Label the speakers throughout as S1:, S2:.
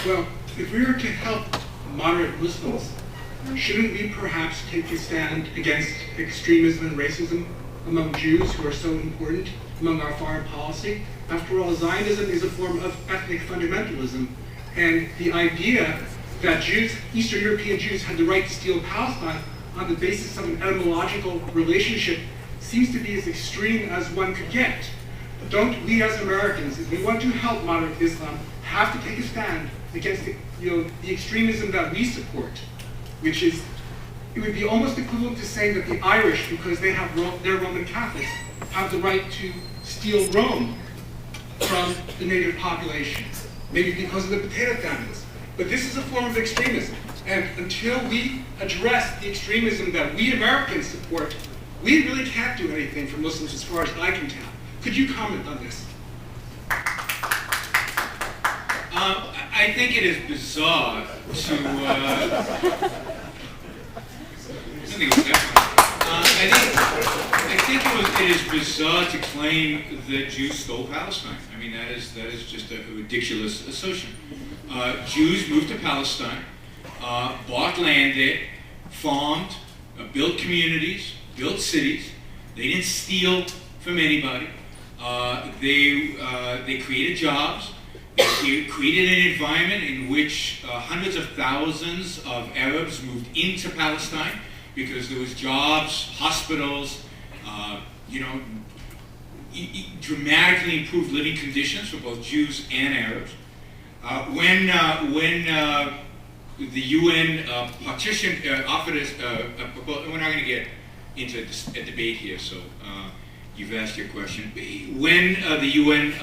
S1: Well, if we were to help moderate Muslims, shouldn't we perhaps take a stand against extremism and racism among Jews who are so important among our foreign policy? After all, Zionism is a form of ethnic fundamentalism, and the idea that Jews, Eastern European Jews, had the right to steal Palestine on the basis of an etymological relationship seems to be as extreme as one could get. Don't we as Americans, if we want to help moderate Islam, have to take a stand against the extremism that we support, which is, it would be almost equivalent to saying that the Irish, because they have they're Roman Catholics, have the right to steal Rome from the native population, maybe because of the potato famines. But this is a form of extremism, and until we address the extremism that we Americans support, we really can't do anything for Muslims as far as I can tell. Could you comment on this?
S2: I think it is bizarre to. I think it is bizarre to claim that Jews stole Palestine. I mean, that is just a ridiculous assertion. Jews moved to Palestine, bought land there, farmed, built communities, built cities. They didn't steal from anybody. They created jobs. They created an environment in which hundreds of thousands of Arabs moved into Palestine because there was jobs, hospitals, dramatically improved living conditions for both Jews and Arabs. When the UN partitioned, offered us, we're not going to get into a debate here, so you've asked your question. When the UN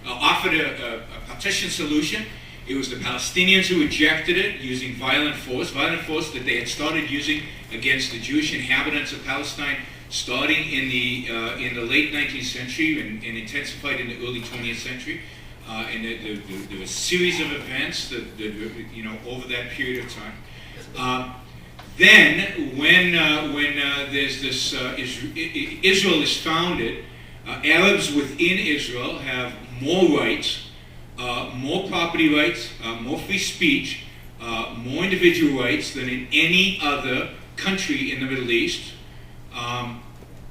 S2: offered a partition solution, it was the Palestinians who rejected it using violent force that they had started using against the Jewish inhabitants of Palestine starting in the late 19th century and intensified in the early 20th century. And there was a series of events that over that period of time. Then, when there's this Israel is founded, Arabs within Israel have more rights, more property rights, more free speech, more individual rights than in any other country in the Middle East.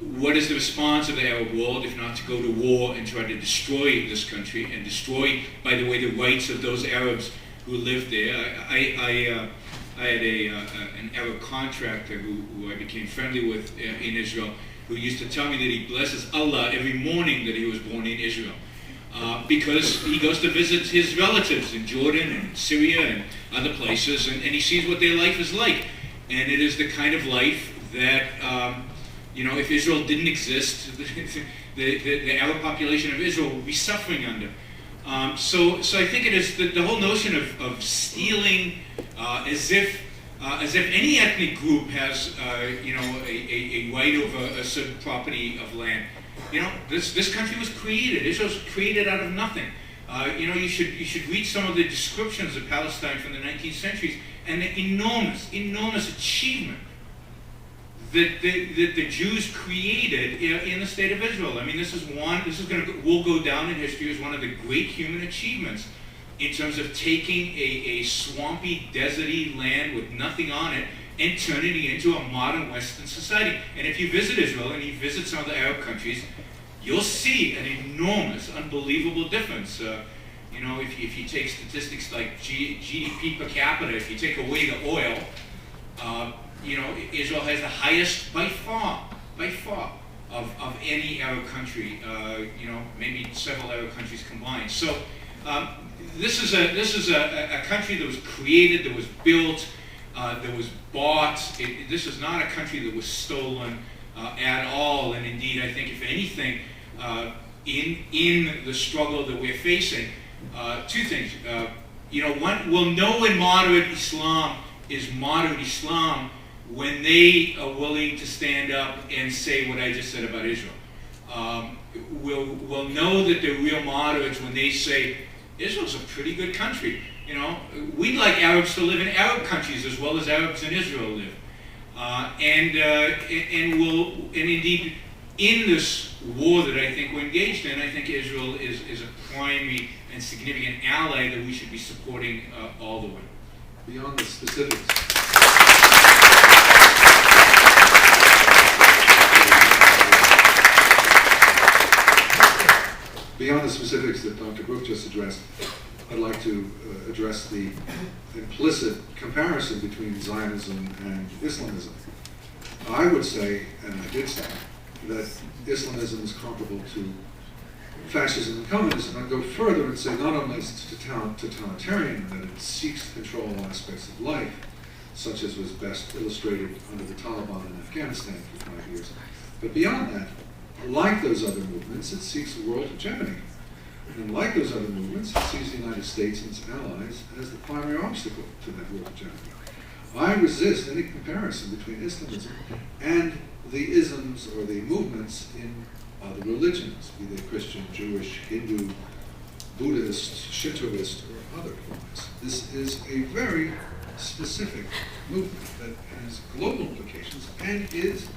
S2: What is the response of the Arab world if not to go to war and try to destroy this country and destroy, by the way, the rights of those Arabs who live there? I had an Arab contractor who I became friendly with in Israel, who used to tell me that he blesses Allah every morning that he was born in Israel, because he goes to visit his relatives in Jordan and Syria and other places, and he sees what their life is like. And it is the kind of life that, if Israel didn't exist, the Arab population of Israel would be suffering under. So I think it is the whole notion of stealing, as if any ethnic group has a right over a certain property of land. This country was created. Israel was created out of nothing. You should read some of the descriptions of Palestine from the 19th centuries and the enormous achievement that the Jews created in the state of Israel. I mean, will go down in history as one of the great human achievements in terms of taking a swampy, deserty land with nothing on it and turning it into a modern Western society. And if you visit Israel and you visit some of the Arab countries, you'll see an enormous, unbelievable difference. If you take statistics like GDP per capita, if you take away the oil, Israel has the highest by far of any Arab country. Maybe several Arab countries combined. So this is a country that was created, that was built, that was bought. This is not a country that was stolen at all. And indeed, I think if anything, in the struggle that we're facing, two things. We'll know when moderate Islam is moderate Islam when they are willing to stand up and say what I just said about Israel. We'll know that they're real moderates when they say Israel's a pretty good country. We'd like Arabs to live in Arab countries as well as Arabs in Israel live, and indeed in this war that I think we're engaged in, I think Israel is a primary and significant ally that we should be supporting all the way.
S3: Beyond the specifics. Beyond the specifics that Dr. Brook just addressed, I'd like to address the implicit comparison between Zionism and Islamism. I would say, and I did say, that Islamism is comparable to fascism and communism. I'd go further and say not only is it totalitarian, that it seeks to control all aspects of life, such as was best illustrated under the Taliban in Afghanistan for 5 years, but beyond that, like those other movements, it seeks a world hegemony. And like those other movements, it sees the United States and its allies as the primary obstacle to that world hegemony. I resist any comparison between Islamism and the isms or the movements in other religions, be they Christian, Jewish, Hindu, Buddhist, Shintoist, or otherwise. This is a very specific movement that has global implications and is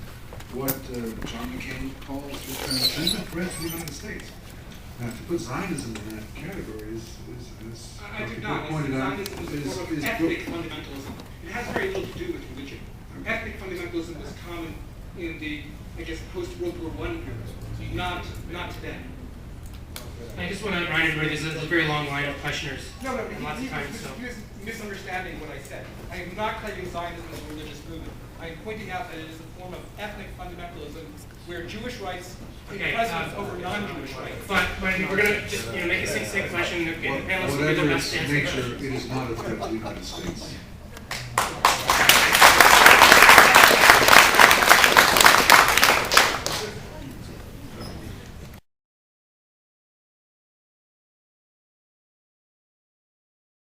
S3: what John McCain calls the transcendent threat to the United States. Now, to put Zionism in that category is as
S1: I do not.
S3: pointed out,
S1: Zionism is a form of ethnic fundamentalism. It has very little to do with religion. Ethnic fundamentalism was common in the, I guess, post-World War I period, not today.
S4: I just want to remind everybody there's a very long line of questioners.
S1: No,
S4: and lots of time, so.
S1: He was misunderstanding what I said. I am not claiming Zionism as a religious movement. I am pointing out that it is a form of ethnic fundamentalism where Jewish rights take precedence over non-Jewish rights.
S4: But we're going to just make a succinct question. The panelists will do their
S3: whatever
S4: best
S3: its
S4: to answer
S3: nature,
S4: questions.
S3: it is not a threat to the United States.